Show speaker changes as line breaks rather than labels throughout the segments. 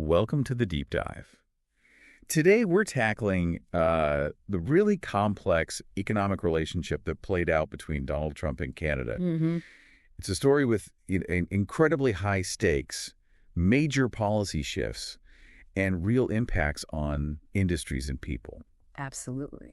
Welcome to the Deep Dive. Today we're tackling the really complex economic relationship that played out between Donald Trump and Canada. It's a story with incredibly high stakes, major policy shifts, and real impacts on industries and people.
Absolutely.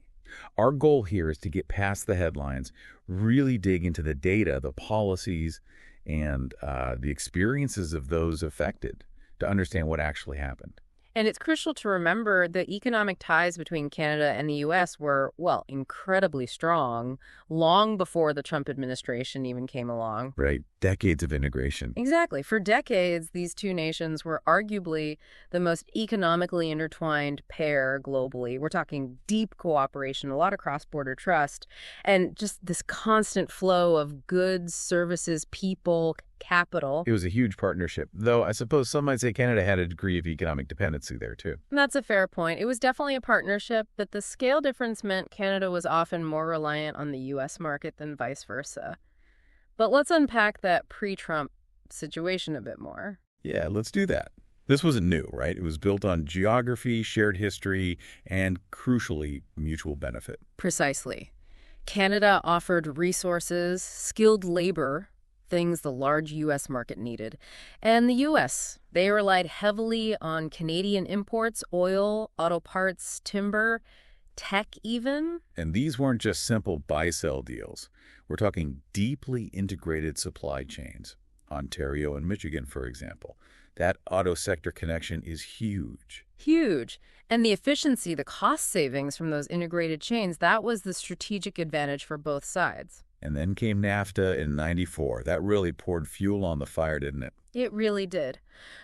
Our goal here is to get past the headlines, really dig into the data, the policies, and the experiences of those affected to understand what actually happened.
And it's crucial to remember the economic ties between Canada and the U.S. were, well, incredibly strong long before the Trump administration even came along.
Right. Decades of integration.
Exactly. For decades, these two nations were arguably the most economically intertwined pair globally. We're talking deep cooperation, a lot of cross-border trust, and just this constant flow of goods, services, people, capital.
It was a huge partnership, though I suppose some might say Canada had a degree of economic dependency there, too.
And that's a fair point. It was definitely a partnership, but the scale difference meant Canada was often more reliant on the U.S. market than vice versa. But let's unpack that pre-Trump situation a bit more.
Yeah, let's do that. This wasn't new, right? It was built on geography, shared history, and, crucially, mutual benefit.
Precisely. Canada offered resources, skilled labor, things the large U.S. market needed. And the U.S., they relied heavily on Canadian imports, oil, auto parts, timber, tech even.
And these weren't just simple buy-sell deals. We're talking deeply integrated supply chains. Ontario and Michigan, for example. That auto sector connection is huge.
Huge. And the efficiency, the cost savings from those integrated chains, that was the strategic advantage for both sides.
And then came NAFTA in '94. That really poured fuel on the fire, didn't it?
It really did.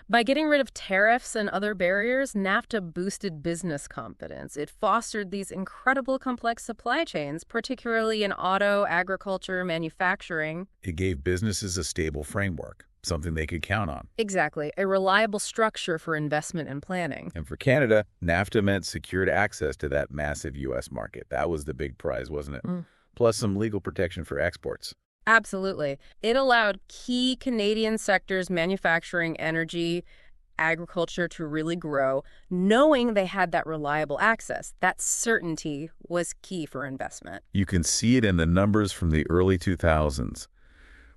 By getting rid of tariffs and other barriers, NAFTA boosted business confidence. It fostered these incredible complex supply chains, particularly in auto, agriculture, manufacturing.
It gave businesses a stable framework, something they could count on.
Exactly. A reliable structure for investment and planning.
And for Canada, NAFTA meant secured access to that massive U.S. market. That was the big prize, wasn't it? Plus some legal protection for exports.
Absolutely. It allowed key Canadian sectors, manufacturing, energy, agriculture, to really grow, knowing they had that reliable access. That certainty was key for investment.
You can see it in the numbers from the early 2000s.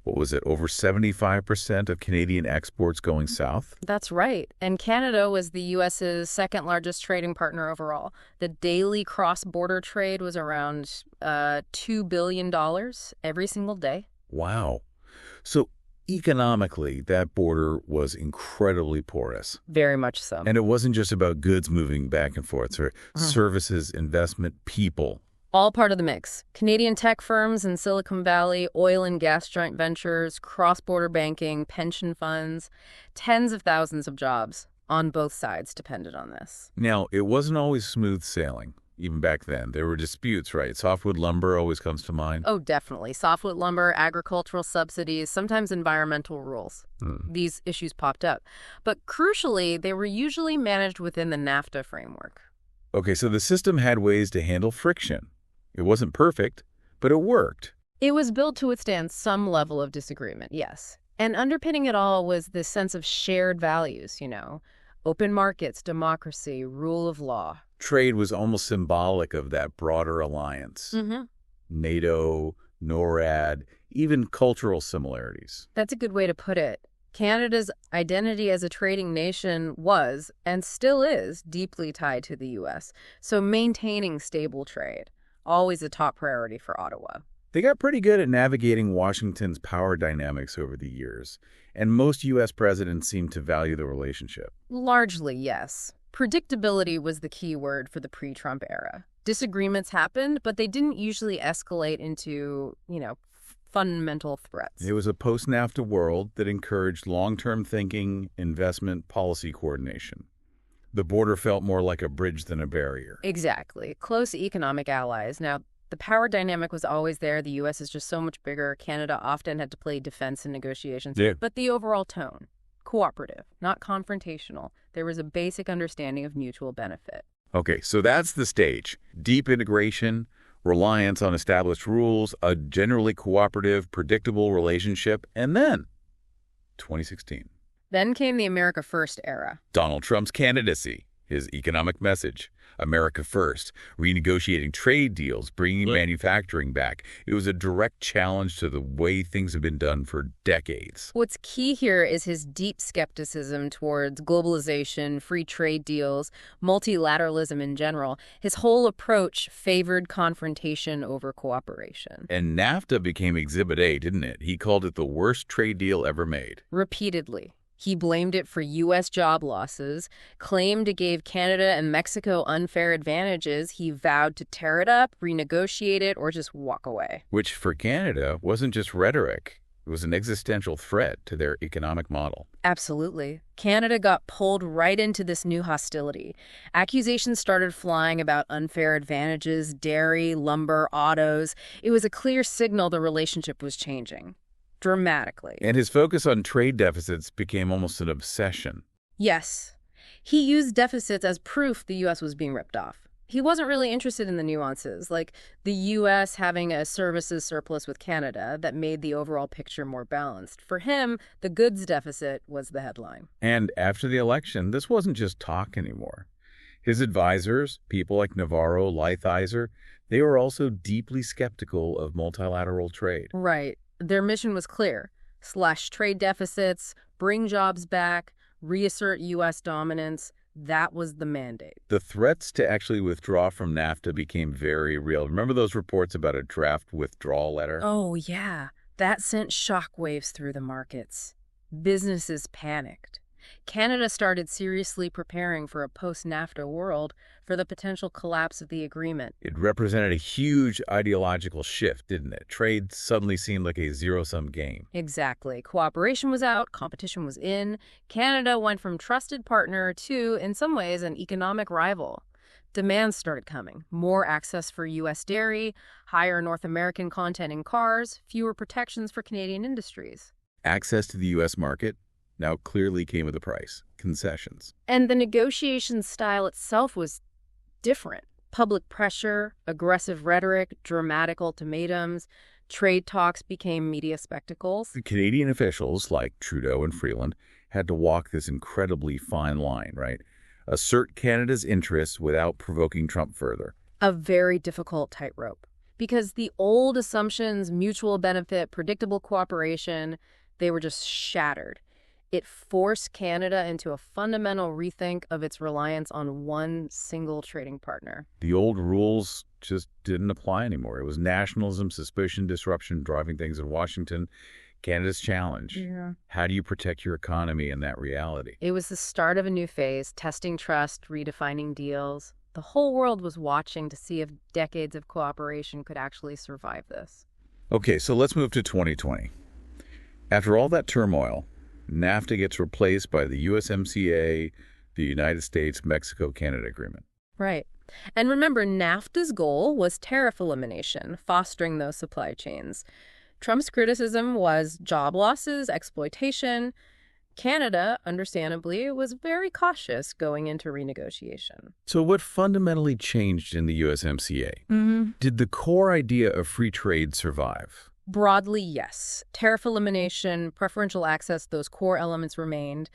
What was it, over 75% of Canadian exports going south?
That's right. And Canada was the U.S.'s second largest trading partner overall. The daily cross-border trade was around $2 billion every single day.
Wow. So economically, that border was incredibly porous.
Very much so.
And it wasn't just about goods moving back and forth, or services, investment, people.
All part of the mix. Canadian tech firms in Silicon Valley, oil and gas joint ventures, cross-border banking, pension funds, tens of thousands of jobs on both sides depended on this.
Now, it wasn't always smooth sailing, even back then. There were disputes, right? Softwood lumber always comes to mind.
Oh, definitely. Softwood lumber, agricultural subsidies, sometimes environmental rules. These issues popped up. But crucially, they were usually managed within the NAFTA framework.
Okay, so the system had ways to handle friction. It wasn't perfect, but it worked.
It was built to withstand some level of disagreement, yes. And underpinning it all was this sense of shared values, open markets, democracy, rule of law.
Trade was almost symbolic of that broader alliance. NATO, NORAD, even cultural similarities.
That's a good way to put it. Canada's identity as a trading nation was, and still is, deeply tied to the U.S., so maintaining stable trade. Always a top priority for Ottawa.
They got pretty good at navigating Washington's power dynamics over the years, and most U.S. presidents seem to value the relationship.
Largely, yes. Predictability was the key word for the pre-Trump era. Disagreements happened, but they didn't usually escalate into, fundamental threats.
It was a post-NAFTA world that encouraged long-term thinking, investment, policy coordination. The border felt more like a bridge than a barrier.
Exactly. Close economic allies. Now, the power dynamic was always there. The U.S. is just so much bigger. Canada often had to play defense in negotiations.
Yeah.
But the overall tone, cooperative, not confrontational. There was a basic understanding of mutual benefit.
Okay, so that's the stage. Deep integration, reliance on established rules, a generally cooperative, predictable relationship, and then 2016.
Then came the America First era.
Donald Trump's candidacy, his economic message, America First, renegotiating trade deals, bringing manufacturing back. It was a direct challenge to the way things have been done for decades.
What's key here is his deep skepticism towards globalization, free trade deals, multilateralism in general. His whole approach favored confrontation over cooperation.
And NAFTA became Exhibit A, didn't it? He called it the worst trade deal ever made.
Repeatedly. He blamed it for U.S. job losses, claimed it gave Canada and Mexico unfair advantages. He vowed to tear it up, renegotiate it, or just walk away.
Which, for Canada, wasn't just rhetoric. It was an existential threat to their economic model.
Absolutely. Canada got pulled right into this new hostility. Accusations started flying about unfair advantages, dairy, lumber, autos. It was a clear signal the relationship was changing. Dramatically.
And his focus on trade deficits became almost an obsession.
Yes. He used deficits as proof the U.S. was being ripped off. He wasn't really interested in the nuances, like the U.S. having a services surplus with Canada that made the overall picture more balanced. For him, the goods deficit was the headline.
And after the election, this wasn't just talk anymore. His advisors, people like Navarro, Lighthizer, they were also deeply skeptical of multilateral trade.
Right. Their mission was clear: slash trade deficits, bring jobs back, reassert U.S. dominance. That was the mandate.
The threats to actually withdraw from NAFTA became very real. Remember those reports about a draft withdrawal letter?
Oh, yeah. That sent shockwaves through the markets. Businesses panicked. Canada started seriously preparing for a post-NAFTA world, for the potential collapse of the agreement.
It represented a huge ideological shift, didn't it? Trade suddenly seemed like a zero-sum game.
Exactly. Cooperation was out, competition was in. Canada went from trusted partner to, in some ways, an economic rival. Demands started coming. More access for U.S. dairy, higher North American content in cars, fewer protections for Canadian industries.
Access to the U.S. market now clearly came with a price: concessions.
And the negotiation style itself was different. Public pressure, aggressive rhetoric, dramatic ultimatums. Trade talks became media spectacles.
The Canadian officials, like Trudeau and Freeland, had to walk this incredibly fine line, right? Assert Canada's interests without provoking Trump further.
A very difficult tightrope. Because the old assumptions, mutual benefit, predictable cooperation, they were just shattered. It forced Canada into a fundamental rethink of its reliance on one single trading partner.
The old rules just didn't apply anymore. It was nationalism, suspicion, disruption driving things in Washington. Canada's challenge.
Yeah.
How do you protect your economy in that reality?
It was the start of a new phase, testing trust, redefining deals. The whole world was watching to see if decades of cooperation could actually survive this.
Okay, so let's move to 2020. After all that turmoil, NAFTA gets replaced by the USMCA, the United States-Mexico-Canada Agreement.
Right. And remember, NAFTA's goal was tariff elimination, fostering those supply chains. Trump's criticism was job losses, exploitation. Canada, understandably, was very cautious going into renegotiation.
So what fundamentally changed in the USMCA? Did the core idea of free trade survive?
Broadly, yes. Tariff elimination, preferential access, those core elements remained.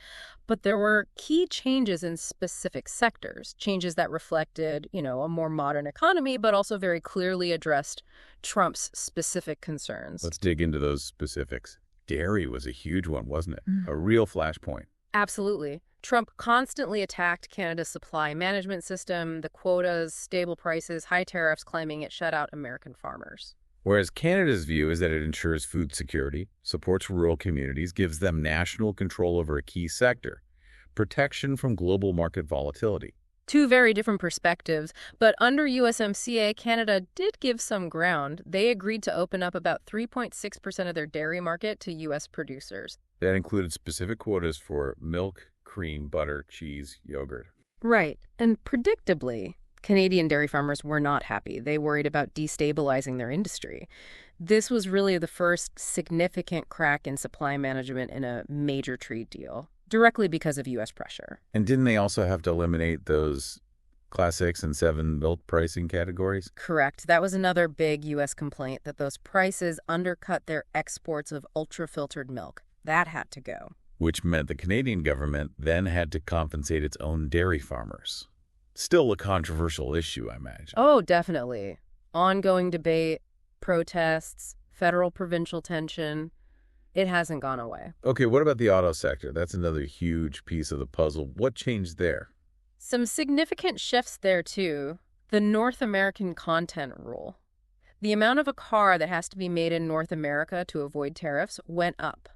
But there were key changes in specific sectors, changes that reflected, a more modern economy, but also very clearly addressed Trump's specific concerns.
Let's dig into those specifics. Dairy was a huge one, wasn't it? A real flashpoint.
Absolutely. Trump constantly attacked Canada's supply management system, the quotas, stable prices, high tariffs, claiming it shut out American farmers.
Whereas Canada's view is that it ensures food security, supports rural communities, gives them national control over a key sector, protection from global market volatility.
Two very different perspectives, but under USMCA, Canada did give some ground. They agreed to open up about 3.6% of their dairy market to U.S. producers.
That included specific quotas for milk, cream, butter, cheese, yogurt.
Right. And predictably, Canadian dairy farmers were not happy. They worried about destabilizing their industry. This was really the first significant crack in supply management in a major trade deal, directly because of U.S. pressure.
And didn't they also have to eliminate those Class 6 and 7 milk pricing categories?
Correct. That was another big U.S. complaint, that those prices undercut their exports of ultra-filtered milk. That had to go.
which meant the Canadian government then had to compensate its own dairy farmers. Still a controversial issue, I imagine.
Oh, definitely. Ongoing debate, protests, federal-provincial tension. It hasn't gone away.
Okay, what about the auto sector? That's another huge piece of the puzzle. What changed there?
Some significant shifts there, too. The North American content rule. The amount of a car that has to be made in North America to avoid tariffs went up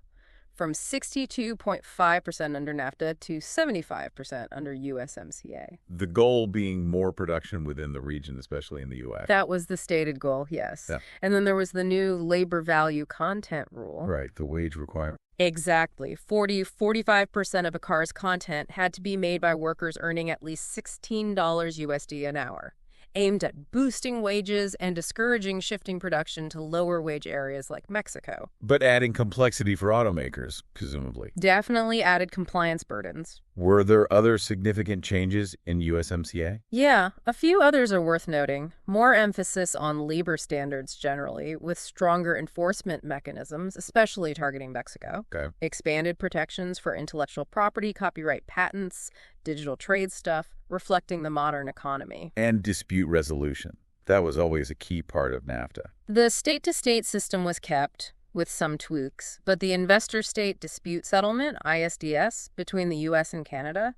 from 62.5% under NAFTA to 75% under USMCA.
The goal being more production within the region, especially in the U.S.
That was the stated goal, yes.
Yeah.
And then there was the new labor value content rule.
Right, the wage requirement.
Exactly. 45% of a car's content had to be made by workers earning at least $16 USD an hour, aimed at boosting wages and discouraging shifting production to lower wage areas like Mexico.
But adding complexity for automakers, presumably.
Definitely added compliance burdens.
Were there other significant changes in USMCA?
Yeah, a few others are worth noting. More emphasis on labor standards generally, with stronger enforcement mechanisms, especially targeting Mexico.
Okay.
Expanded protections for intellectual property, copyright patents, digital trade stuff, reflecting the modern economy.
And dispute resolution. That was always a key part of NAFTA.
The state-to-state system was kept, with some tweaks, but the investor-state dispute settlement, ISDS, between the U.S. and Canada,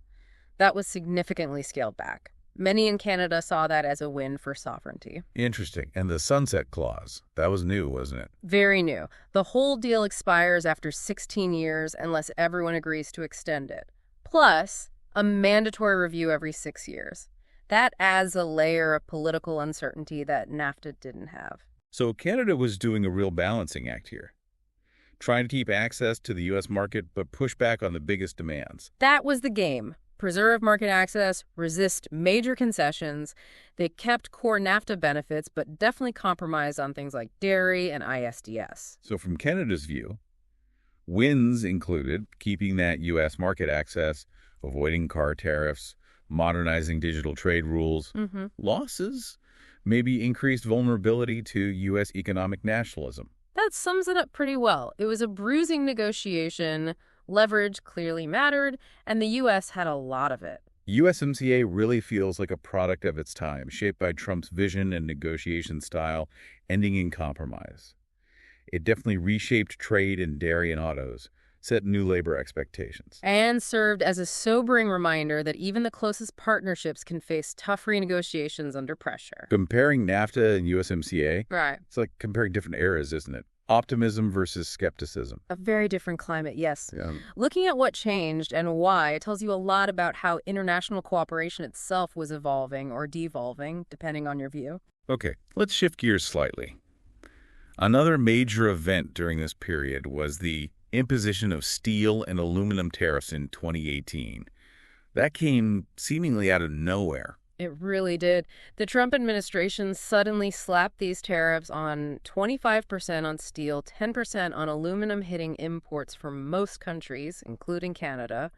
that was significantly scaled back. Many in Canada saw that as a win for sovereignty.
Interesting. And the sunset clause, that was new, wasn't it?
Very new. The whole deal expires after 16 years unless everyone agrees to extend it. Plus, a mandatory review every 6 years. That adds a layer of political uncertainty that NAFTA didn't have.
So Canada was doing a real balancing act here, trying to keep access to the U.S. market but push back on the biggest demands.
That was the game. Preserve market access, resist major concessions. They kept core NAFTA benefits but definitely compromised on things like dairy and ISDS.
So from Canada's view, wins included keeping that U.S. market access, avoiding car tariffs, modernizing digital trade rules. Losses, maybe increased vulnerability to U.S. economic nationalism.
That sums it up pretty well. It was a bruising negotiation, leverage clearly mattered, and the U.S. had a lot of it.
USMCA really feels like a product of its time, shaped by Trump's vision and negotiation style, ending in compromise. It definitely reshaped trade in dairy and autos, set new labor expectations.
And served as a sobering reminder that even the closest partnerships can face tough renegotiations under pressure.
Comparing NAFTA and USMCA,
Right.
it's like comparing different eras, isn't it? Optimism versus skepticism.
A very different climate, yes.
Yeah.
Looking at what changed and why, it tells you a lot about how international cooperation itself was evolving or devolving, depending on your view.
Okay, let's shift gears slightly. Another major event during this period was the imposition of steel and aluminum tariffs in 2018. That came seemingly out of nowhere.
It really did. The Trump administration suddenly slapped these tariffs on 25% on steel, 10% on aluminum, hitting imports from most countries, including Canada,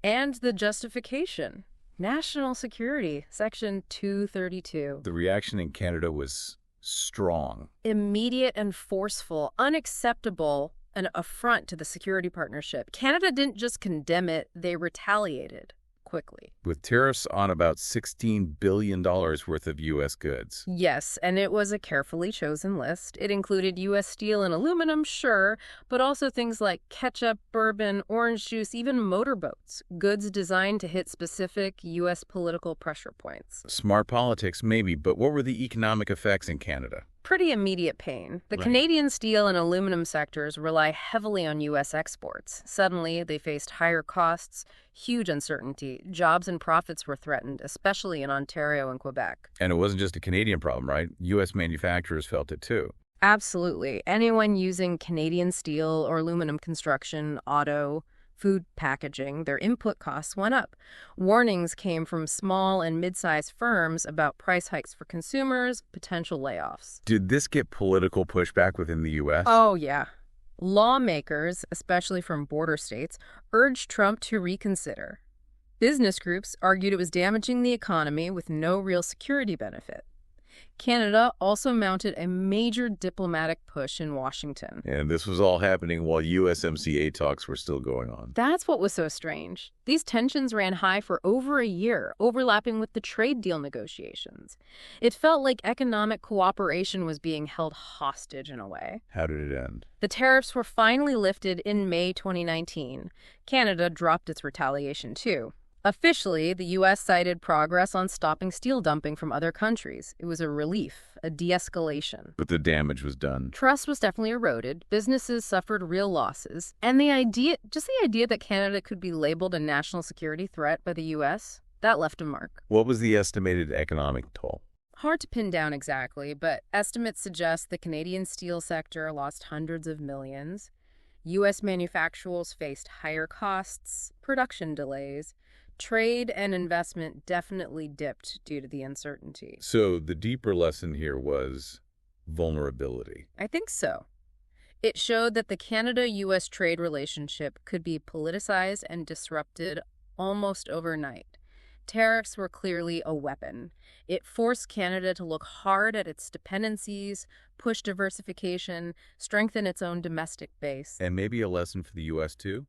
and the justification: national security, Section 232.
The reaction in Canada was strong.
Immediate and forceful, unacceptable, an affront to the security partnership. Canada didn't just condemn it, they retaliated quickly.
With tariffs on about $16 billion worth of U.S. goods.
Yes, and it was a carefully chosen list. It included U.S. steel and aluminum, sure, but also things like ketchup, bourbon, orange juice, even motorboats, goods designed to hit specific U.S. political pressure points.
Smart politics, maybe, but what were the economic effects in Canada?
Pretty immediate pain. The
Right.
Canadian steel and aluminum sectors rely heavily on U.S. exports. Suddenly, they faced higher costs, huge uncertainty. Jobs and profits were threatened, especially in Ontario and Quebec.
And it wasn't just a Canadian problem, right? U.S. manufacturers felt it too.
Absolutely. Anyone using Canadian steel or aluminum construction, auto, food packaging, their input costs went up. Warnings came from small and mid-sized firms about price hikes for consumers, potential layoffs.
Did this get political pushback within the U.S.?
Oh, yeah. Lawmakers, especially from border states, urged Trump to reconsider. Business groups argued it was damaging the economy with no real security benefit. Canada also mounted a major diplomatic push in Washington.
And this was all happening while USMCA talks were still going on.
That's what was so strange. These tensions ran high for over a year, overlapping with the trade deal negotiations. It felt like economic cooperation was being held hostage in a way.
How did it end?
The tariffs were finally lifted in May 2019. Canada dropped its retaliation too. Officially, the U.S. cited progress on stopping steel dumping from other countries. It was a relief, a de-escalation.
But the damage was done.
Trust was definitely eroded. Businesses suffered real losses. And the idea that Canada could be labeled a national security threat by the U.S., that left a mark.
What was the estimated economic toll?
Hard to pin down exactly, but estimates suggest the Canadian steel sector lost hundreds of millions. U.S. manufacturers faced higher costs, production delays. Trade and investment definitely dipped due to the uncertainty.
So the deeper lesson here was vulnerability.
I think so. It showed that the Canada-U.S. trade relationship could be politicized and disrupted almost overnight. Tariffs were clearly a weapon. It forced Canada to look hard at its dependencies, push diversification, strengthen its own domestic base.
And maybe a lesson for the U.S. too?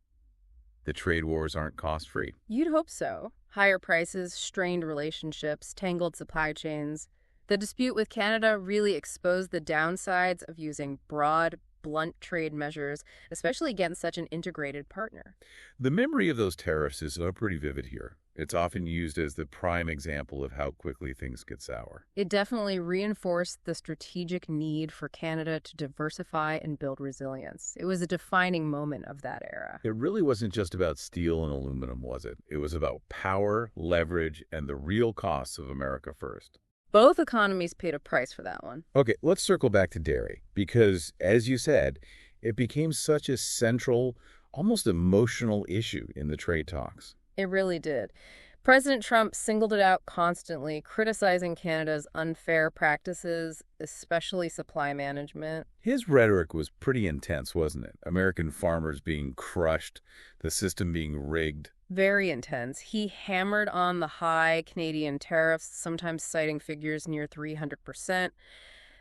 The trade wars aren't cost-free.
You'd hope so. Higher prices, strained relationships, tangled supply chains. The dispute with Canada really exposed the downsides of using broad, blunt trade measures, especially against such an integrated partner.
The memory of those tariffs is pretty vivid here. It's often used as the prime example of how quickly things get sour.
It definitely reinforced the strategic need for Canada to diversify and build resilience. It was a defining moment of that era.
It really wasn't just about steel and aluminum, was it? It was about power, leverage, and the real costs of America first.
Both economies paid a price for that one.
Okay, let's circle back to dairy, because, as you said, it became such a central, almost emotional issue in the trade talks.
It really did. President Trump singled it out constantly, criticizing Canada's unfair practices, especially supply management.
His rhetoric was pretty intense, wasn't it? American farmers being crushed, the system being rigged.
Very intense. He hammered on the high Canadian tariffs, sometimes citing figures near 300%.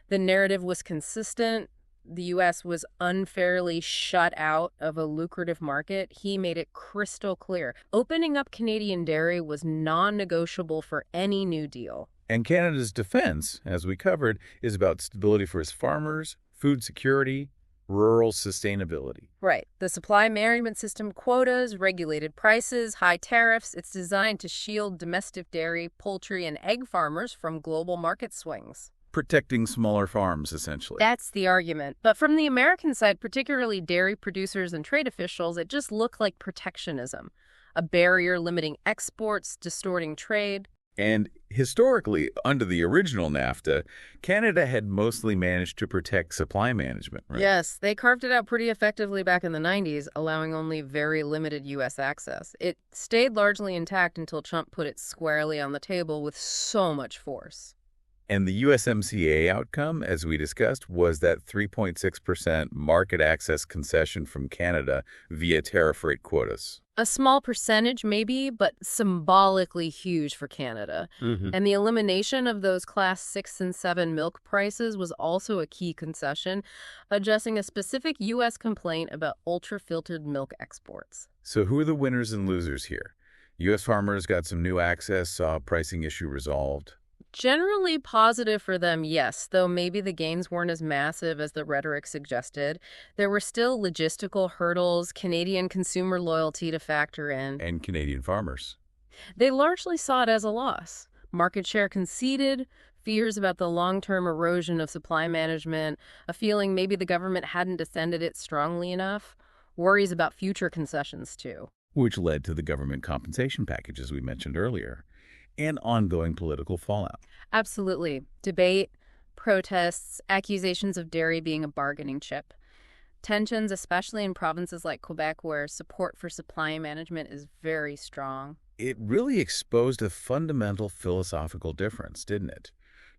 The narrative was consistent. The U.S. was unfairly shut out of a lucrative market. He made it crystal clear. Opening up Canadian dairy was non-negotiable for any new deal.
And Canada's defense, as we covered, is about stability for its farmers, food security, rural sustainability.
Right. The supply management system, quotas, regulated prices, high tariffs, it's designed to shield domestic dairy, poultry, and egg farmers from global market swings.
Protecting smaller farms, essentially.
That's the argument. But from the American side, particularly dairy producers and trade officials, it just looked like protectionism. A barrier limiting exports, distorting trade.
And historically, under the original NAFTA, Canada had mostly managed to protect supply management, right?
Yes, they carved it out pretty effectively back in the 90s, allowing only very limited U.S. access. It stayed largely intact until Trump put it squarely on the table with so much force.
And the USMCA outcome, as we discussed, was that 3.6% market access concession from Canada via tariff rate quotas.
A small percentage, maybe, but symbolically huge for Canada. And the elimination of those Class 6 and 7 milk prices was also a key concession, addressing a specific U.S. complaint about ultra-filtered milk exports.
So who are the winners and losers here? U.S. farmers got some new access, saw a pricing issue resolved.
Generally positive for them, yes, though maybe the gains weren't as massive as the rhetoric suggested. There were still logistical hurdles, Canadian consumer loyalty to factor in.
And Canadian farmers.
They largely saw it as a loss. Market share conceded, fears about the long-term erosion of supply management, a feeling maybe the government hadn't defended it strongly enough, worries about future concessions too.
Which led to the government compensation package, as we mentioned earlier, and ongoing political fallout.
Absolutely. Debate, protests, accusations of dairy being a bargaining chip. Tensions, especially in provinces like Quebec, where support for supply management is very strong.
It really exposed a fundamental philosophical difference, didn't it?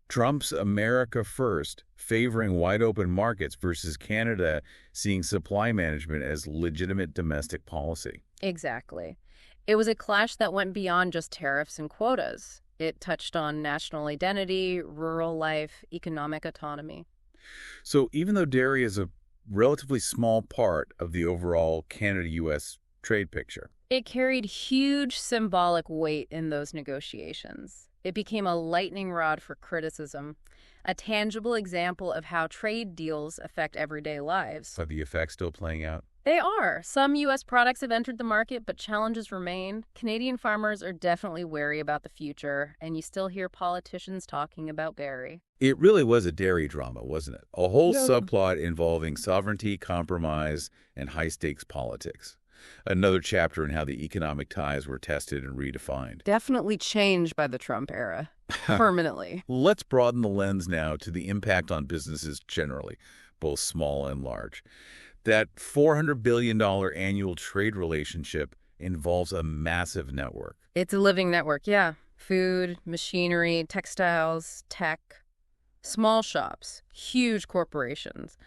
Trump's America First, favoring wide-open markets versus Canada seeing supply management as legitimate domestic policy.
Exactly. It was a clash that went beyond just tariffs and quotas. It touched on national identity, rural life, economic autonomy.
So even though dairy is a relatively small part of the overall Canada-U.S. trade picture,
It carried huge symbolic weight in those negotiations. It became a lightning rod for criticism, a tangible example of how trade deals affect everyday lives.
are the effects still playing out?
They are. Some U.S. products have entered the market, but challenges remain. Canadian farmers are definitely wary about the future, and you still hear politicians talking about dairy.
It really was a dairy drama, wasn't it? A whole
Yeah.
subplot involving sovereignty, compromise, and high-stakes politics. Another chapter in how the economic ties were tested and redefined.
Definitely changed by the Trump era, permanently.
Let's broaden the lens now to the impact on businesses generally, both small and large. That $400 billion annual trade relationship involves a massive network.
It's a living network, yeah. Food, machinery, textiles, tech, small shops, huge corporations.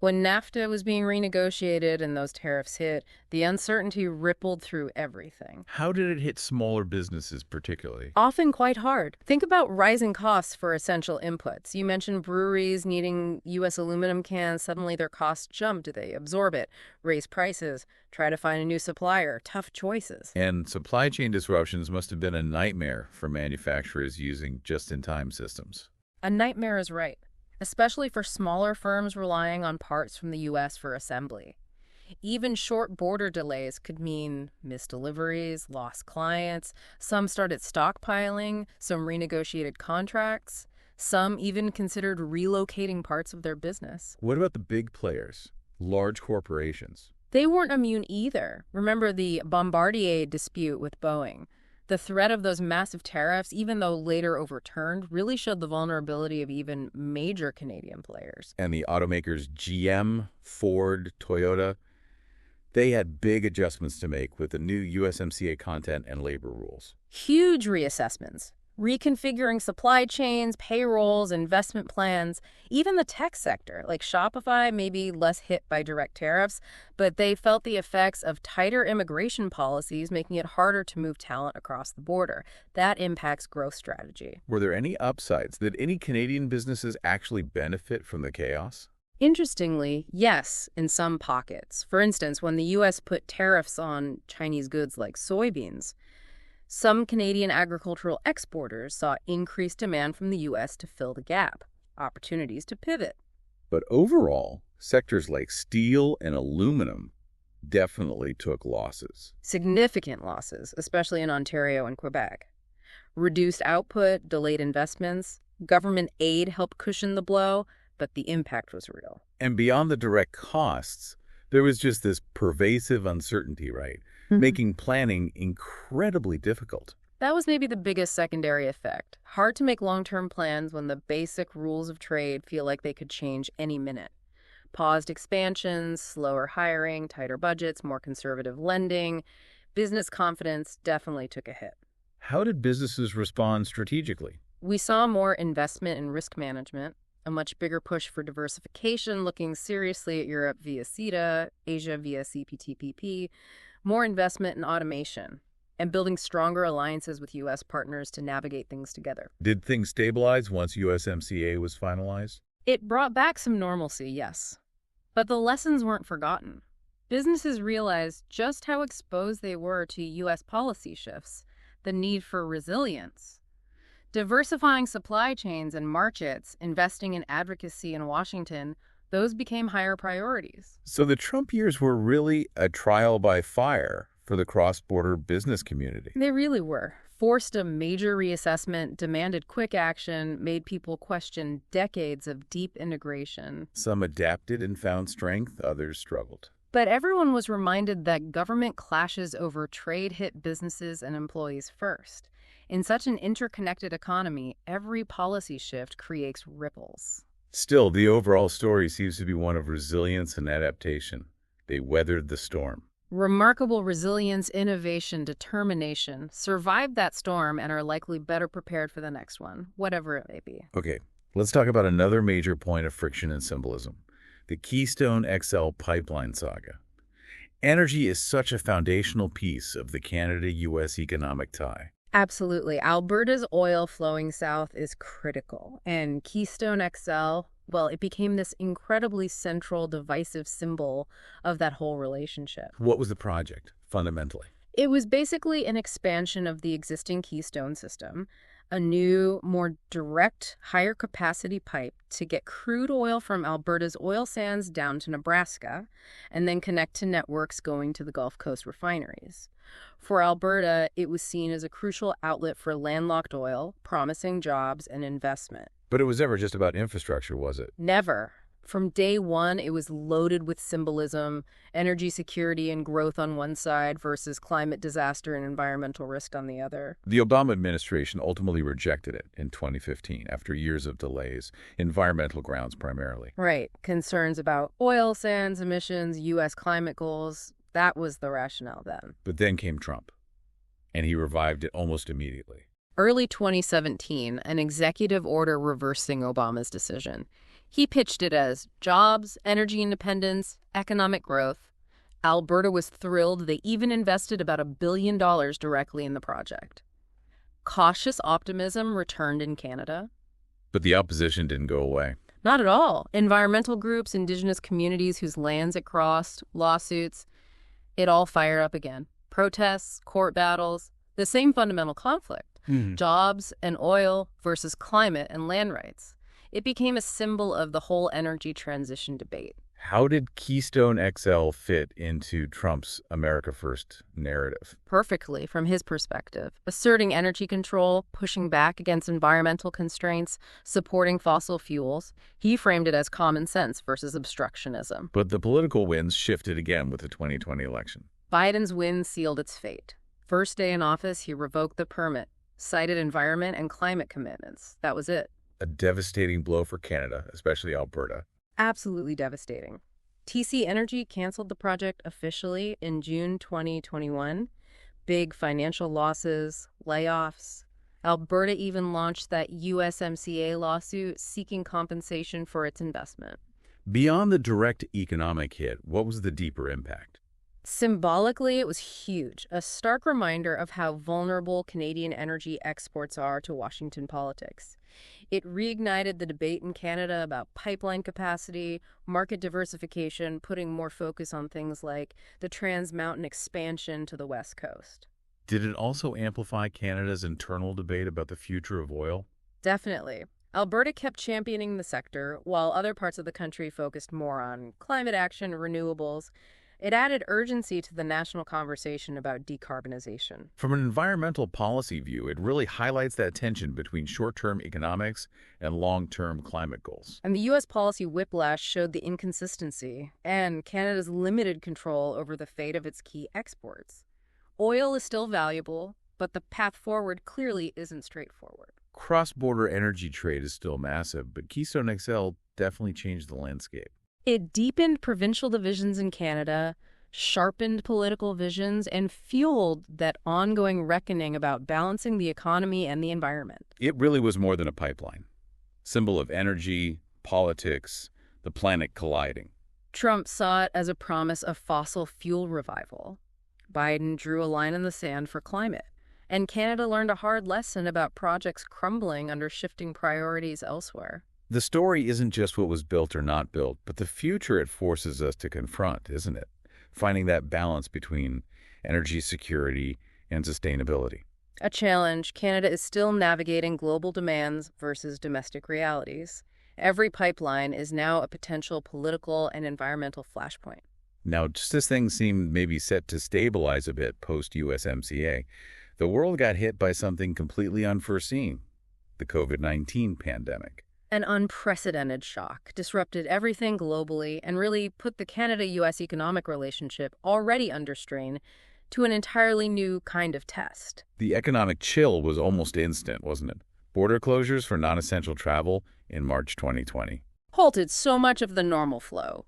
When NAFTA was being renegotiated and those tariffs hit, the uncertainty rippled through everything.
How did it hit smaller businesses particularly?
Often quite hard. Think about rising costs for essential inputs. You mentioned breweries needing U.S. aluminum cans. Suddenly their costs jump. Do they absorb it? Raise prices? Try to find a new supplier? Tough choices.
And supply chain disruptions must have been a nightmare for manufacturers using just-in-time systems.
A nightmare is right, especially for smaller firms relying on parts from the U.S. for assembly. Even short border delays could mean missed deliveries, lost clients. Some started stockpiling, some renegotiated contracts. Some even considered relocating parts of their business.
What about the big players, large corporations?
They weren't immune either. Remember the Bombardier dispute with Boeing. The threat of those massive tariffs, even though later overturned, really showed the vulnerability of even major Canadian players.
And the automakers GM, Ford, Toyota, they had big adjustments to make with the new USMCA content and labor rules.
Huge reassessments. Reconfiguring supply chains, payrolls, investment plans. Even the tech sector, like Shopify, may be less hit by direct tariffs, but they felt the effects of tighter immigration policies, making it harder to move talent across the border. That impacts growth strategy.
Were there any upsides? Did any Canadian businesses actually benefit from the chaos?
Interestingly, yes, in some pockets. For instance, when the U.S. put tariffs on Chinese goods like soybeans, some Canadian agricultural exporters saw increased demand from the U.S. to fill the gap, opportunities to pivot.
But overall, sectors like steel and aluminum definitely took losses.
Significant losses, especially in Ontario and Quebec. Reduced output, delayed investments, government aid helped cushion the blow, but the impact was real.
And beyond the direct costs, there was just this pervasive uncertainty, right? Making planning incredibly difficult.
That was maybe the biggest secondary effect. Hard to make long-term plans when the basic rules of trade feel like they could change any minute. Paused expansions, slower hiring, tighter budgets, more conservative lending. Business confidence definitely took a hit.
How did businesses respond strategically?
We saw more investment in risk management, a much bigger push for diversification, looking seriously at Europe via CETA, Asia via CPTPP, more investment in automation, and building stronger alliances with U.S. partners to navigate things together.
Did things stabilize once USMCA was finalized?
It brought back some normalcy, yes. But the lessons weren't forgotten. Businesses realized just how exposed they were to U.S. policy shifts, the need for resilience. Diversifying supply chains and markets, investing in advocacy in Washington, those became higher priorities.
So the Trump years were really a trial by fire for the cross-border business community.
They really were. Forced a major reassessment, demanded quick action, made people question decades of deep integration.
Some adapted and found strength, others struggled.
But everyone was reminded that government clashes over trade hit businesses and employees first. In such an interconnected economy, every policy shift creates ripples.
Still, the overall story seems to be one of resilience and adaptation. They weathered the storm.
Remarkable resilience, innovation, determination, survived that storm and are likely better prepared for the next one, whatever it may be.
Okay, let's talk about another major point of friction and symbolism, the Keystone XL pipeline saga. Energy is such a foundational piece of the Canada-U.S. economic tie.
Absolutely. Alberta's oil flowing south is critical, and Keystone XL, well, it became this incredibly central, divisive symbol of that whole relationship.
What was the project, fundamentally?
It was basically an expansion of the existing Keystone system, a new, more direct, higher capacity pipe to get crude oil from Alberta's oil sands down to Nebraska, and then connect to networks going to the Gulf Coast refineries. For Alberta, it was seen as a crucial outlet for landlocked oil, promising jobs and investment.
But it was never just about infrastructure, was it?
Never. From day one, it was loaded with symbolism, energy security and growth on one side versus climate disaster and environmental risk on the other.
The Obama administration ultimately rejected it in 2015 after years of delays, environmental grounds primarily.
Right. Concerns about oil sands emissions, U.S. climate goals, that was the rationale then.
But then came Trump, and he revived it almost immediately.
Early 2017, an executive order reversing Obama's decision. He pitched it as jobs, energy independence, economic growth. Alberta was thrilled. They even invested about $1 billion directly in the project. Cautious optimism returned in Canada.
But the opposition didn't go away.
Not at all. Environmental groups, Indigenous communities whose lands it crossed, lawsuits, it all fired up again. Protests, court battles, the same fundamental conflict. Jobs and oil versus climate and land rights. It became a symbol of the whole energy transition debate.
How did Keystone XL fit into Trump's America First narrative?
Perfectly, from his perspective. Asserting energy control, pushing back against environmental constraints, supporting fossil fuels. He framed it as common sense versus obstructionism.
But the political winds shifted again with the 2020 election.
Biden's win sealed its fate. First day in office, he revoked the permit, cited environment and climate commitments. That was it.
A devastating blow for Canada, especially Alberta.
Absolutely devastating. TC Energy canceled the project officially in June 2021. Big financial losses, layoffs. Alberta even launched that USMCA lawsuit seeking compensation for its investment.
Beyond the direct economic hit, what was the deeper impact?
Symbolically, it was huge, a stark reminder of how vulnerable Canadian energy exports are to Washington politics. It reignited the debate in Canada about pipeline capacity, market diversification, putting more focus on things like the Trans Mountain expansion to the West Coast.
Did it also amplify Canada's internal debate about the future of oil?
Definitely. Alberta kept championing the sector, while other parts of the country focused more on climate action, renewables. It added urgency to the national conversation about decarbonization.
From an environmental policy view, it really highlights that tension between short-term economics and long-term climate goals.
And the U.S. policy whiplash showed the inconsistency and Canada's limited control over the fate of its key exports. Oil is still valuable, but the path forward clearly isn't straightforward.
Cross-border energy trade is still massive, but Keystone XL definitely changed the landscape.
It deepened provincial divisions in Canada, sharpened political visions, and fueled that ongoing reckoning about balancing the economy and the environment.
It really was more than a pipeline. Symbol of energy, politics, the planet colliding.
Trump saw it as a promise of fossil fuel revival. Biden drew a line in the sand for climate. And Canada learned a hard lesson about projects crumbling under shifting priorities elsewhere.
The story isn't just what was built or not built, but the future it forces us to confront, isn't it? Finding that balance between energy security and sustainability.
A challenge. Canada is still navigating global demands versus domestic realities. Every pipeline is now a potential political and environmental flashpoint.
Now, just as things seem maybe set to stabilize a bit post-USMCA, the world got hit by something completely unforeseen, the COVID-19 pandemic.
An unprecedented shock disrupted everything globally and really put the Canada-U.S. economic relationship, already under strain, to an entirely new kind of test.
The economic chill was almost instant, wasn't it? Border closures for non-essential travel in March 2020.
Halted so much of the normal flow.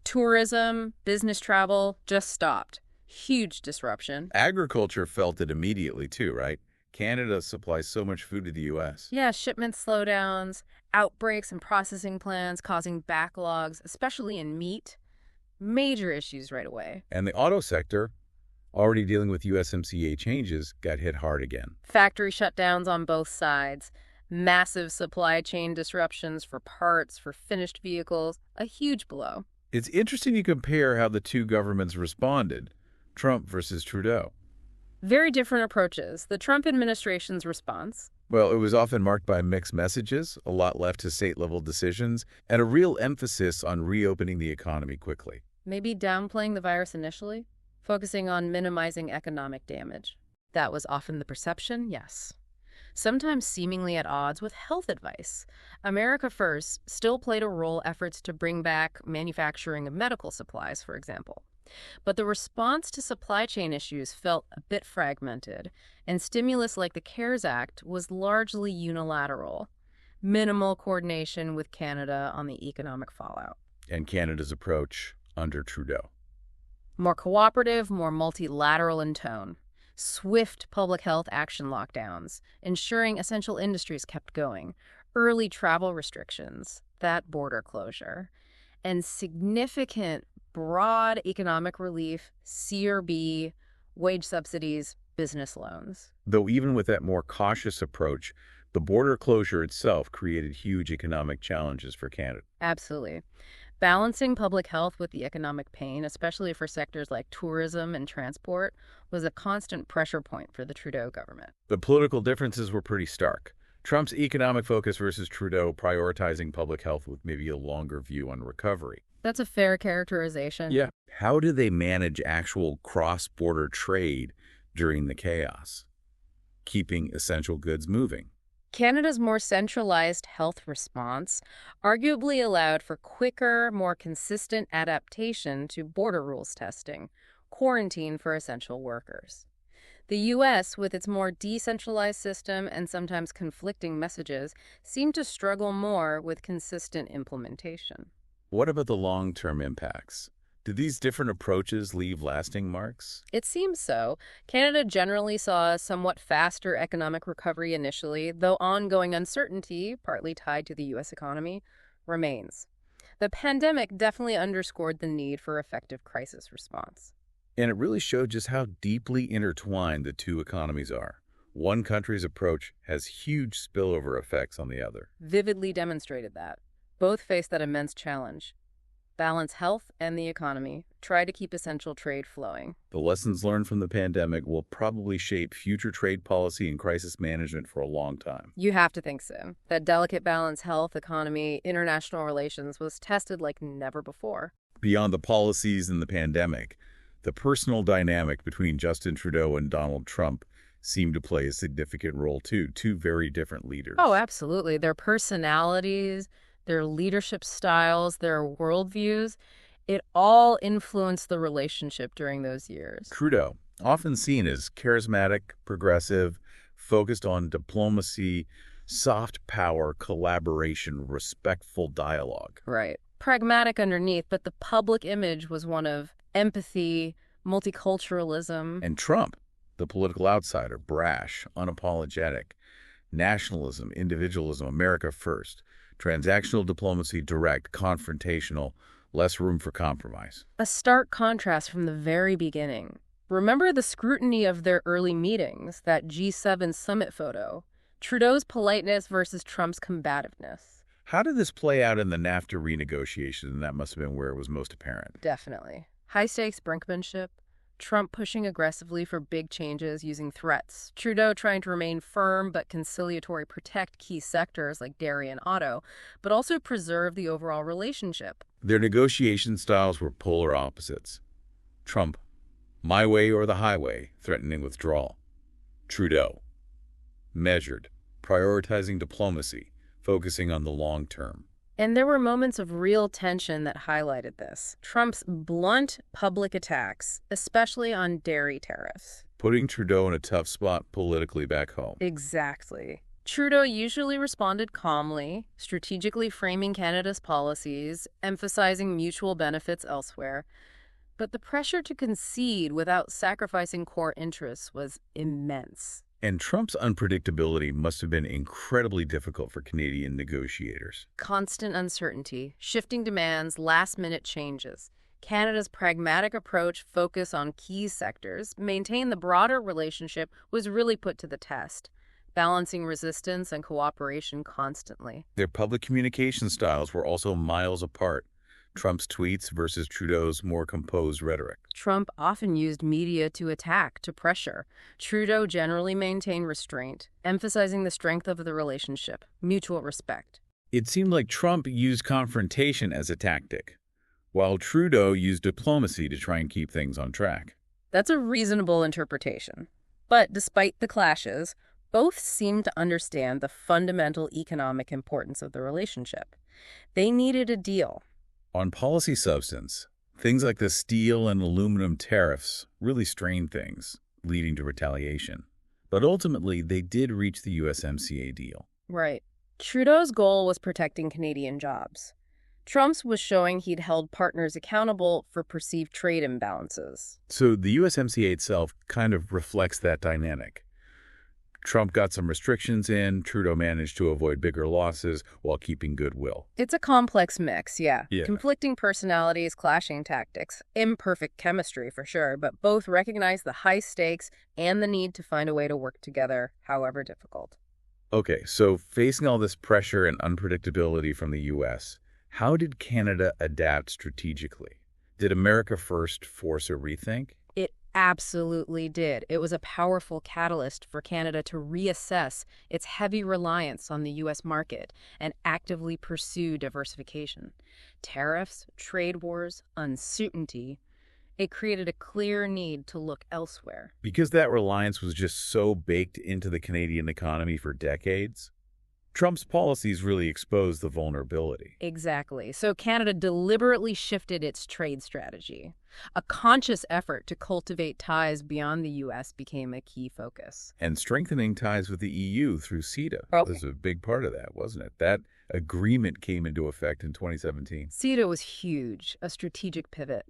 Tourism, business travel just stopped. Huge disruption.
Agriculture felt it immediately too, right? Canada supplies so much food to the U.S.
Yeah, shipment slowdowns, outbreaks and processing plants causing backlogs, especially in meat. Major issues right away.
And the auto sector, already dealing with USMCA changes, got hit hard again.
Factory shutdowns on both sides, massive supply chain disruptions for parts, for finished vehicles, a huge blow.
It's interesting to compare how the two governments responded, Trump versus Trudeau.
Very different approaches. The Trump administration's response.
Well, it was often marked by mixed messages, a lot left to state-level decisions, and a real emphasis on reopening the economy quickly.
Maybe downplaying the virus initially, focusing on minimizing economic damage. That was often the perception, yes. Sometimes seemingly at odds with health advice. America First still played a role efforts to bring back manufacturing of medical supplies, for example. But the response to supply chain issues felt a bit fragmented, and stimulus like the CARES Act was largely unilateral. Minimal coordination with Canada on the economic fallout.
And Canada's approach under Trudeau.
More cooperative, more multilateral in tone. Swift public health action lockdowns, ensuring essential industries kept going. Early travel restrictions, that border closure. And significant broad economic relief, CRB, wage subsidies, business loans.
Though even with that more cautious approach, the border closure itself created huge economic challenges for Canada.
Absolutely. Balancing public health with the economic pain, especially for sectors like tourism and transport, was a constant pressure point for the Trudeau government.
The political differences were pretty stark. Trump's economic focus versus Trudeau prioritizing public health with maybe a longer view on recovery.
That's a fair characterization.
Yeah. How do they manage actual cross-border trade during the chaos, keeping essential goods moving?
Canada's more centralized health response arguably allowed for quicker, more consistent adaptation to border rules testing, quarantine for essential workers. The U.S., with its more decentralized system and sometimes conflicting messages, seemed to struggle more with consistent implementation.
What about the long-term impacts? Did these different approaches leave lasting marks?
It seems so. Canada generally saw a somewhat faster economic recovery initially, though ongoing uncertainty, partly tied to the U.S. economy, remains. The pandemic definitely underscored the need for effective crisis response.
And it really showed just how deeply intertwined the two economies are. One country's approach has huge spillover effects on the other.
Vividly demonstrated that. Both face that immense challenge. Balance health and the economy. Try to keep essential trade flowing.
The lessons learned from the pandemic will probably shape future trade policy and crisis management for a long time.
You have to think so. That delicate balance health, economy, international relations was tested like never before.
Beyond the policies and the pandemic, the personal dynamic between Justin Trudeau and Donald Trump seemed to play a significant role too. Two very different leaders.
Oh, absolutely. Their personalities, their leadership styles, their worldviews, it all influenced the relationship during those years.
Trudeau, often seen as charismatic, progressive, focused on diplomacy, soft power, collaboration, respectful dialogue.
Right. Pragmatic underneath, but the public image was one of empathy, multiculturalism.
And Trump, the political outsider, brash, unapologetic, nationalism, individualism, America first. Transactional diplomacy, direct, confrontational, less room for compromise.
A stark contrast from the very beginning. Remember the scrutiny of their early meetings, that G7 summit photo? Trudeau's politeness versus Trump's combativeness.
How did this play out in the NAFTA renegotiation? That must have been where it was most apparent.
Definitely. High-stakes brinkmanship, Trump pushing aggressively for big changes using threats, Trudeau trying to remain firm but conciliatory, protect key sectors like dairy and auto, but also preserve the overall relationship.
Their negotiation styles were polar opposites. Trump, my way or the highway, threatening withdrawal. Trudeau, measured, prioritizing diplomacy, focusing on the long term.
And there were moments of real tension that highlighted this. Trump's blunt public attacks, especially on dairy tariffs.
Putting Trudeau in a tough spot politically back home.
Exactly. Trudeau usually responded calmly, strategically framing Canada's policies, emphasizing mutual benefits elsewhere. But the pressure to concede without sacrificing core interests was immense.
And Trump's unpredictability must have been incredibly difficult for Canadian negotiators.
Constant uncertainty, shifting demands, last-minute changes. Canada's pragmatic approach, focus on key sectors, maintain the broader relationship was really put to the test, balancing resistance and cooperation constantly.
Their public communication styles were also miles apart. Trump's tweets versus Trudeau's more composed rhetoric.
Trump often used media to attack, to pressure. Trudeau generally maintained restraint, emphasizing the strength of the relationship, mutual respect.
It seemed like Trump used confrontation as a tactic, while Trudeau used diplomacy to try and keep things on track.
That's a reasonable interpretation. But despite the clashes, both seem to understand the fundamental economic importance of the relationship. They needed a deal.
On policy substance, things like the steel and aluminum tariffs really strained things, leading to retaliation. But ultimately, they did reach the USMCA deal.
Right. Trudeau's goal was protecting Canadian jobs. Trump's was showing he'd held partners accountable for perceived trade imbalances.
So the USMCA itself kind of reflects that dynamic. Trump got some restrictions in, Trudeau managed to avoid bigger losses while keeping goodwill.
It's a complex mix, yeah.
Yeah.
Conflicting personalities, clashing tactics, imperfect chemistry for sure, but both recognize the high stakes and the need to find a way to work together, however difficult.
Okay, so facing all this pressure and unpredictability from the U.S., how did Canada adapt strategically? Did America First force a rethink?
It absolutely did. It was a powerful catalyst for Canada to reassess its heavy reliance on the U.S. market and actively pursue diversification. Tariffs, trade wars, uncertainty. It created a clear need to look elsewhere.
Because that reliance was just so baked into the Canadian economy for decades, Trump's policies really exposed the vulnerability.
Exactly. So Canada deliberately shifted its trade strategy. A conscious effort to cultivate ties beyond the U.S. became a key focus.
And strengthening ties with the EU through CETA was a big part of that, wasn't it? That agreement came into effect in 2017.
CETA was huge, a strategic pivot.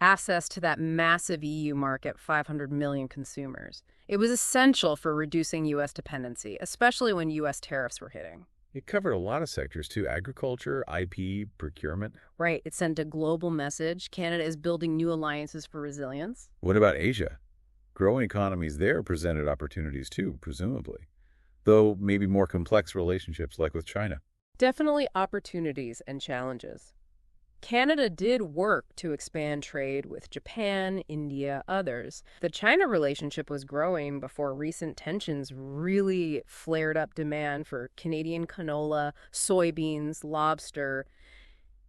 Access to that massive EU market, 500 million consumers. It was essential for reducing U.S. dependency, especially when U.S. tariffs were hitting.
It covered a lot of sectors, too. Agriculture, IP, procurement.
Right. It sent a global message. Canada is building new alliances for resilience.
What about Asia? Growing economies there presented opportunities, too, presumably. Though maybe more complex relationships like with China.
Definitely opportunities and challenges. Canada did work to expand trade with Japan, India, others. The China relationship was growing before recent tensions really flared up demand for Canadian canola, soybeans, lobster.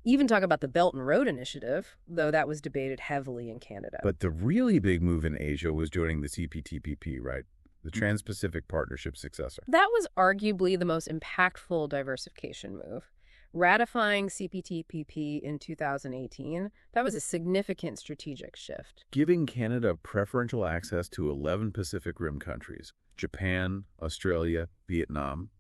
Even talk about the Belt and Road Initiative, though that was debated heavily in Canada.
But the really big move in Asia was joining the CPTPP, right? The Trans-Pacific Partnership successor.
That was arguably the most impactful diversification move. Ratifying CPTPP in 2018, that was a significant strategic shift.
Giving Canada preferential access to 11 Pacific Rim countries, Japan, Australia, Vietnam,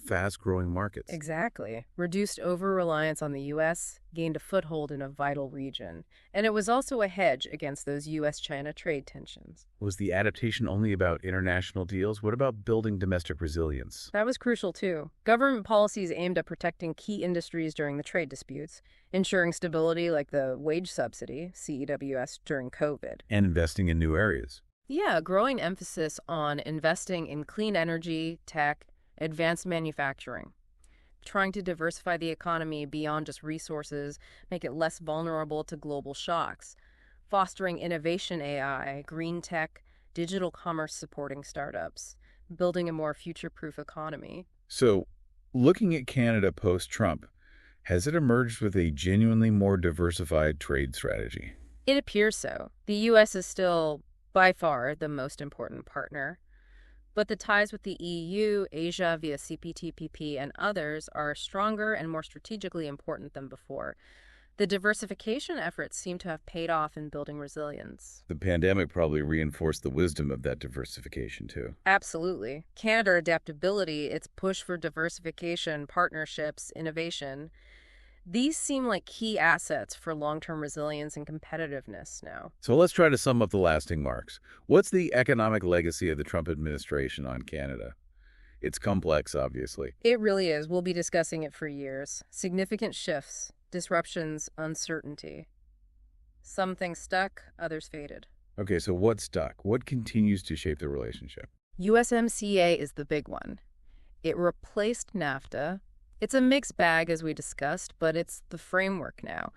fast-growing markets.
Exactly. Reduced over-reliance on the U.S., gained a foothold in a vital region. And it was also a hedge against those U.S.-China trade tensions.
Was the adaptation only about international deals? What about building domestic resilience?
That was crucial, too. Government policies aimed at protecting key industries during the trade disputes, ensuring stability like the wage subsidy, CEWS, during COVID.
And investing in new areas.
Yeah, a growing emphasis on investing in clean energy, tech, advanced manufacturing, trying to diversify the economy beyond just resources, make it less vulnerable to global shocks, fostering innovation AI, green tech, digital commerce supporting startups, building a more future-proof economy.
So, looking at Canada post-Trump, has it emerged with a genuinely more diversified trade strategy?
It appears so. The U.S. is still, by far, the most important partner. But the ties with the EU, Asia via CPTPP, and others are stronger and more strategically important than before. The diversification efforts seem to have paid off in building resilience.
The pandemic probably reinforced the wisdom of that diversification, too.
Absolutely. Canada adaptability, its push for diversification, partnerships, innovation, these seem like key assets for long-term resilience and competitiveness now.
So let's try to sum up the lasting marks. What's the economic legacy of the Trump administration on Canada? It's complex, obviously.
It really is. We'll be discussing it for years. Significant shifts, disruptions, uncertainty. Some things stuck, others faded.
Okay, so what stuck? What continues to shape the relationship?
USMCA is the big one. It replaced NAFTA. It's a mixed bag, as we discussed, but it's the framework now.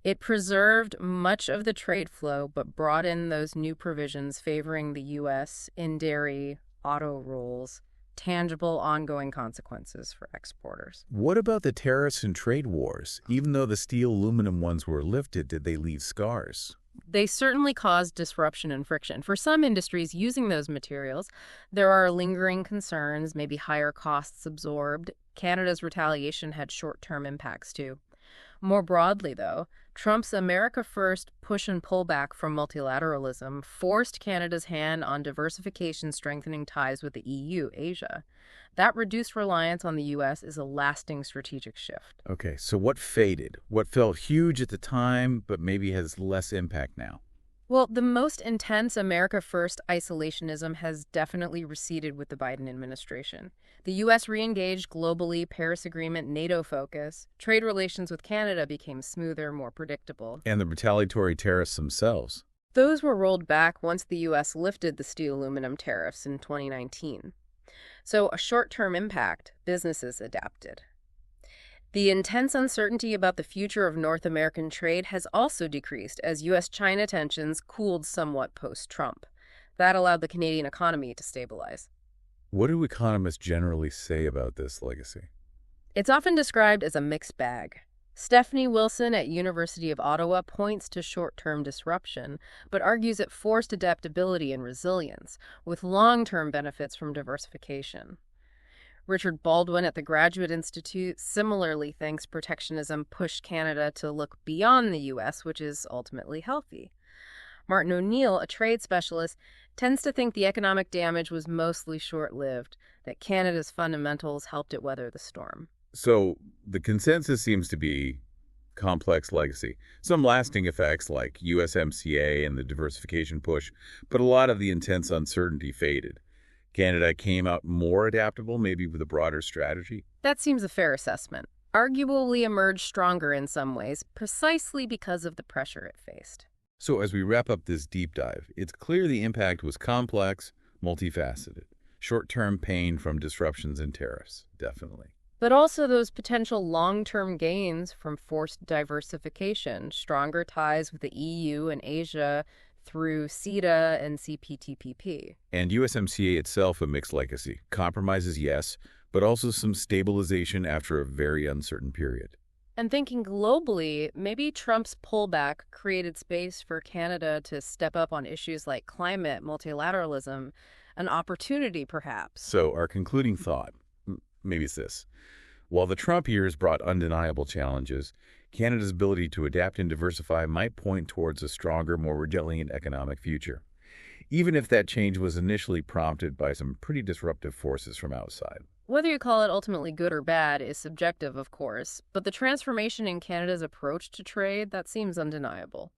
It preserved much of the trade flow, but brought in those new provisions favoring the U.S. in dairy, auto rules, tangible ongoing consequences for exporters.
What about the tariffs and trade wars? Even though the steel aluminum ones were lifted, did they leave scars?
They certainly caused disruption and friction. For some industries using those materials, there are lingering concerns, maybe higher costs absorbed. Canada's retaliation had short-term impacts too. More broadly, though, Trump's America First push and pullback from multilateralism forced Canada's hand on diversification, strengthening ties with the EU, Asia. That reduced reliance on the U.S. is a lasting strategic shift.
Okay, so what faded? What felt huge at the time, but maybe has less impact now?
Well, the most intense America First isolationism has definitely receded with the Biden administration. The U.S. re-engaged globally, Paris Agreement, NATO focus. Trade relations with Canada became smoother, more predictable.
And the retaliatory tariffs themselves.
Those were rolled back once the U.S. lifted the steel aluminum tariffs in 2019. So a short-term impact, businesses adapted. The intense uncertainty about the future of North American trade has also decreased as U.S.-China tensions cooled somewhat post-Trump. That allowed the Canadian economy to stabilize.
What do economists generally say about this legacy?
It's often described as a mixed bag. Stephanie Wilson at University of Ottawa points to short-term disruption, but argues it forced adaptability and resilience, with long-term benefits from diversification. Richard Baldwin at the Graduate Institute similarly thinks protectionism pushed Canada to look beyond the U.S., which is ultimately healthy. Martin O'Neill, a trade specialist, tends to think the economic damage was mostly short-lived, that Canada's fundamentals helped it weather the storm.
So the consensus seems to be complex legacy. Some lasting effects like USMCA and the diversification push, but a lot of the intense uncertainty faded. Canada came out more adaptable, maybe with a broader strategy.
That seems a fair assessment. Arguably emerged stronger in some ways, precisely because of the pressure it faced.
So as we wrap up this deep dive, it's clear the impact was complex, multifaceted. Short-term pain from disruptions and tariffs, definitely.
But also those potential long-term gains from forced diversification, stronger ties with the EU and Asia through CETA and CPTPP.
And USMCA itself a mixed legacy. Compromises, yes, but also some stabilization after a very uncertain period.
And thinking globally, maybe Trump's pullback created space for Canada to step up on issues like climate, multilateralism, an opportunity perhaps.
So our concluding thought, maybe it's this. While the Trump years brought undeniable challenges, Canada's ability to adapt and diversify might point towards a stronger, more resilient economic future, even if that change was initially prompted by some pretty disruptive forces from outside.
Whether you call it ultimately good or bad is subjective, of course, but the transformation in Canada's approach to trade, that seems undeniable.